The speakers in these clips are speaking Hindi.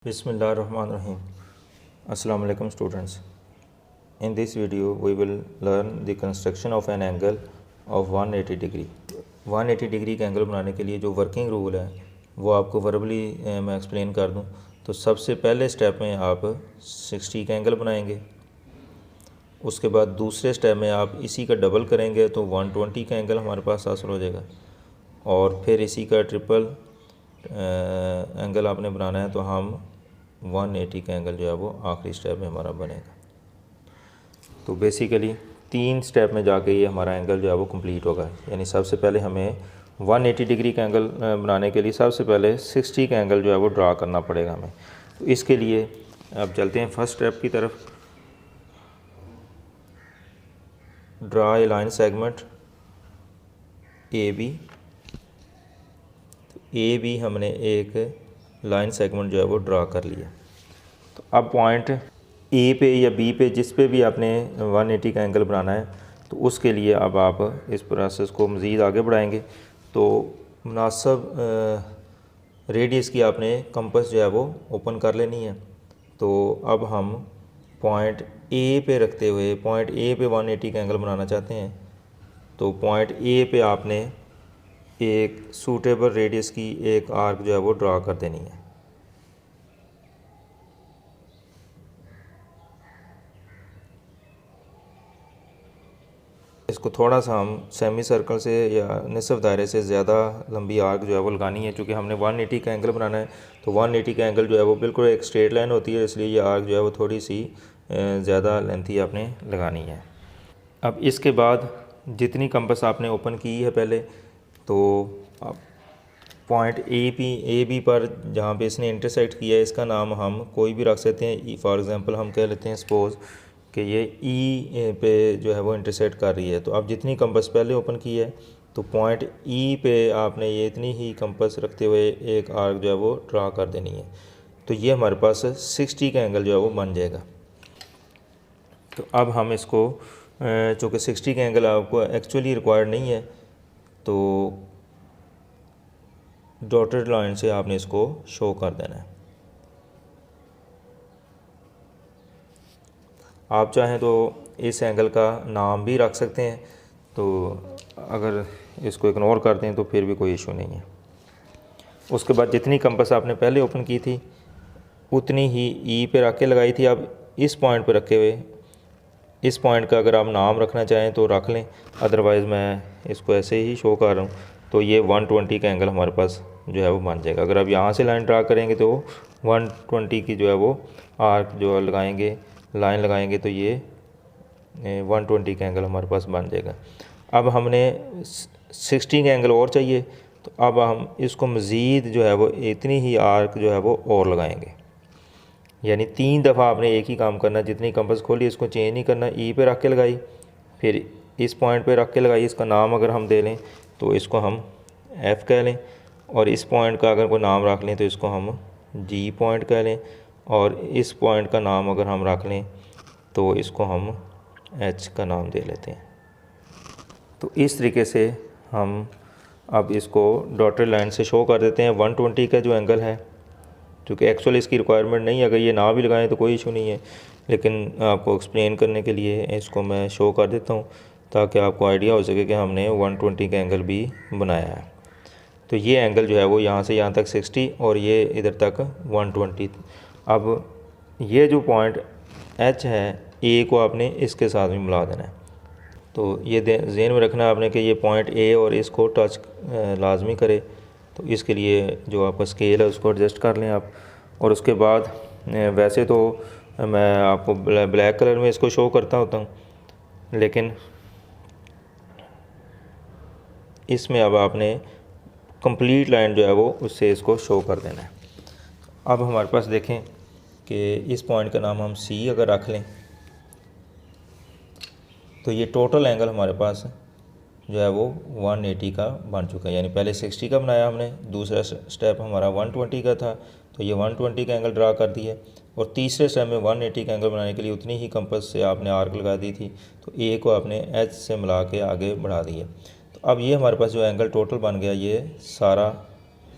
Bismillahirrahmanirrahim. Assalamu alaikum students. In this video we will learn the construction of an angle of 180 degree. 180 degree का एंगल बनाने के लिए जो वर्किंग रूल है वो आपको वर्बली मैं एक्सप्लेन कर दूं। तो सबसे पहले स्टेप में आप 60 का एंगल बनाएंगे, उसके बाद दूसरे स्टेप में आप इसी का डबल करेंगे तो 120 का एंगल हमारे पास हासिल हो जाएगा, और फिर इसी का ट्रिपल एंगल आपने बनाना है तो हम 180 का एंगल जो है वो आखिरी स्टेप में हमारा बनेगा। तो बेसिकली 3 स्टेप में जाके ये हमारा एंगल जो है वो कंप्लीट होगा। यानी सबसे पहले हमें 180 डिग्री का एंगल बनाने के लिए सबसे पहले 60 का एंगल जो है वो ड्रा करना पड़ेगा हमें। तो इसके लिए अब चलते हैं फर्स्ट स्टेप की तरफ। Draw a line segment A B हमने एक लाइन सेगमेंट जो है वो ड्रा कर लिया। तो अब पॉइंट ए पे या बी पे जिस पे भी आपने 180 का एंगल बनाना है तो उसके लिए अब आप इस प्रोसेस को मज़ीद आगे बढ़ाएंगे। तो मुनासिब रेडियस की आपने कंपास जो है वो ओपन कर लेनी है। तो अब हम पॉइंट ए पे रखते हुए पॉइंट ए पे 180 का एंगल बनाना चाहते हैं। तो पॉइंट ए पे आपने एक सूटेबल रेडियस की एक आर्क जो है वो ड्रा कर देनी है। इसको थोड़ा सा हम सेमी सर्कल से या निसफ दायरे से ज़्यादा लंबी आर्क जो है वो लगानी है, क्योंकि हमने 180 का एंगल बनाना है। तो 180 का एंगल जो है वो बिल्कुल एक स्ट्रेट लाइन होती है, इसलिए ये आर्क जो है वो थोड़ी सी ज़्यादा लेंथी आपने लगानी है। अब इसके बाद जितनी कंपास आपने ओपन की है पहले, तो अब पॉइंट ए बी पर जहाँ पे इसने इंटरसेक्ट किया है इसका नाम हम कोई भी रख सकते हैं। फॉर एग्ज़ाम्पल हम कह लेते हैं सपोज़ कि ये ई पे जो है वो इंटरसेक्ट कर रही है। तो अब जितनी कंपास पहले ओपन की है तो पॉइंट ई पे आपने ये इतनी ही कंपास रखते हुए एक आर्क जो है वो ड्रा कर देनी है। तो ये हमारे पास 60 का एंगल जो है वो बन जाएगा। तो अब हम इसको चूँकि 60 का एंगल आपको एक्चुअली रिक्वायर्ड नहीं है, तो डॉटेड लाइन से आपने इसको शो कर देना है। आप चाहें तो इस एंगल का नाम भी रख सकते हैं, तो अगर इसको इग्नोर कर दें तो फिर भी कोई इशू नहीं है। उसके बाद जितनी कंपास आपने पहले ओपन की थी उतनी ही ई पे रख के लगाई थी। अब इस पॉइंट पे रखे हुए इस पॉइंट का अगर आप नाम रखना चाहें तो रख लें, अदरवाइज़ मैं इसको ऐसे ही शो कर रहा हूँ। तो ये 120 का एंगल हमारे पास जो है वो बन जाएगा। अगर आप यहाँ से लाइन ड्रा करेंगे तो 120 की जो है वो आर्क जो लगाएंगे लाइन लगाएंगे तो ये 120 का एंगल हमारे पास बन जाएगा। अब हमने 60 का एंगल और चाहिए, तो अब हम इसको मज़ीद जो है वो इतनी ही आर्क जो है वो और लगाएंगे। यानी 3 दफ़ा आपने एक ही काम करना, जितनी कंपास खोली इसको चेंज नहीं करना। ई पे रख के लगाई, फिर इस पॉइंट पे रख के लगाई। इसका नाम अगर हम दे लें तो इसको हम एफ़ कह लें, और इस पॉइंट का अगर कोई नाम रख लें तो इसको हम जी पॉइंट कह लें, और इस पॉइंट का नाम अगर हम रख लें तो इसको हम एच का नाम दे लेते हैं। तो इस तरीके से हम अब इसको डॉटेड लाइन से शो कर देते हैं 120 का जो एंगल है, क्योंकि एक्चुअली इसकी रिक्वायरमेंट नहीं है। अगर ये ना भी लगाएं तो कोई इशू नहीं है, लेकिन आपको एक्सप्लेन करने के लिए इसको मैं शो कर देता हूँ ताकि आपको आइडिया हो सके कि हमने 120 का एंगल भी बनाया है। तो ये एंगल जो है वो यहाँ से यहाँ तक 60 और ये इधर तक 120। अब ये जो पॉइंट एच है ए को आपने इसके साथ भी मिला देना है। तो ये ज़हन में रखना आपने कि ये पॉइंट ए और इसको टच लाजमी करे। तो इसके लिए जो आपका स्केल है उसको एडजस्ट कर लें आप। और उसके बाद वैसे तो मैं आपको ब्लैक कलर में इसको शो करता होता हूँ, लेकिन इसमें अब आपने कंप्लीट लाइन जो है वो उससे इसको शो कर देना है। अब हमारे पास देखें कि इस पॉइंट का नाम हम सी अगर रख लें तो ये टोटल एंगल हमारे पास जो है वो 180 का बन चुका है। यानी पहले 60 का बनाया हमने, दूसरा स्टेप हमारा 120 का था, तो ये 120 का एंगल ड्रा कर दिया, और तीसरे स्टेप में 180 का एंगल बनाने के लिए उतनी ही कंपास से आपने आर्क लगा दी थी, तो ए को आपने एच से मिला के आगे बढ़ा दिया। तो अब ये हमारे पास जो एंगल टोटल बन गया ये सारा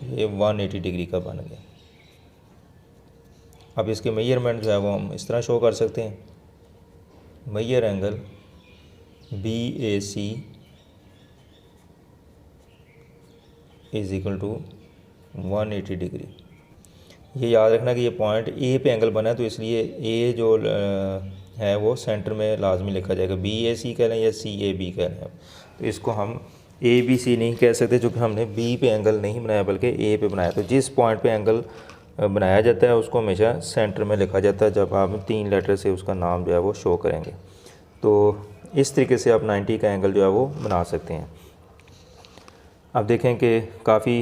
ये 180 डिग्री का बन गया। अब इसके मेजरमेंट जो है वो हम इस तरह शो कर सकते हैं, major angle BAC is equal to 180 degree. ये याद रखना कि ये पॉइंट ए पे एंगल बना है, तो इसलिए ए जो है वो सेंटर में लाजमी लिखा जाएगा। BAC कह लें या CAB कह लें। तो इसको हम ABC नहीं कह सकते, चूँकि हमने B पे एंगल नहीं बनाया बल्कि A पे बनाया। तो जिस पॉइंट पे एंगल बनाया जाता है उसको हमेशा सेंटर में लिखा जाता है, जब आप 3 लेटर से उसका नाम जो है वो शो करेंगे। तो इस तरीके से आप 90 का एंगल जो है वो बना सकते हैं। अब देखें कि काफ़ी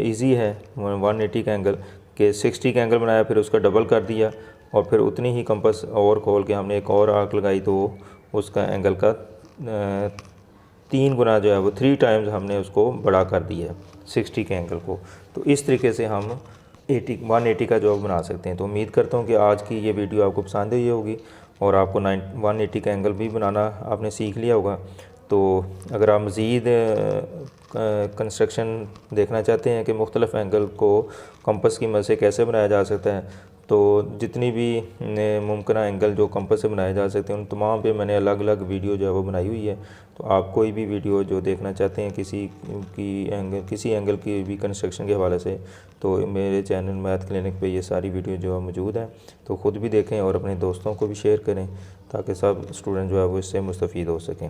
इजी है 180 का एंगल, के 60 का एंगल बनाया, फिर उसका डबल कर दिया और फिर उतनी ही कंपास और खोल के हमने एक और आर्क लगाई, तो उसका एंगल का 3 गुना जो है वो 3 टाइम्स हमने उसको बड़ा कर दिया 60 के एंगल को। तो इस तरीके से हम 180 का जॉब बना सकते हैं। तो उम्मीद करता हूँ कि आज की ये वीडियो आपको पसंद आई होगी और आपको 180 का एंगल भी बनाना आपने सीख लिया होगा। तो अगर आप मज़ीद कंस्ट्रक्शन देखना चाहते हैं कि मुख्तलिफ़ एंगल को कंपास की मदद से कैसे बनाया जा सकता है, तो जितनी भी मुमकिन एंगल जो कंपास से बनाए जा सकते हैं उन तमाम पे मैंने अलग अलग वीडियो जो है वो बनाई हुई है। तो आप कोई भी वीडियो जो देखना चाहते हैं किसी एंगल की भी कंस्ट्रक्शन के हवाले से, तो मेरे चैनल मैथ क्लिनिक पे ये सारी वीडियो जो है मौजूद है। तो ख़ुद भी देखें और अपने दोस्तों को भी शेयर करें ताकि सब स्टूडेंट जो है वो इससे मुस्तफ़ीद हो सकें।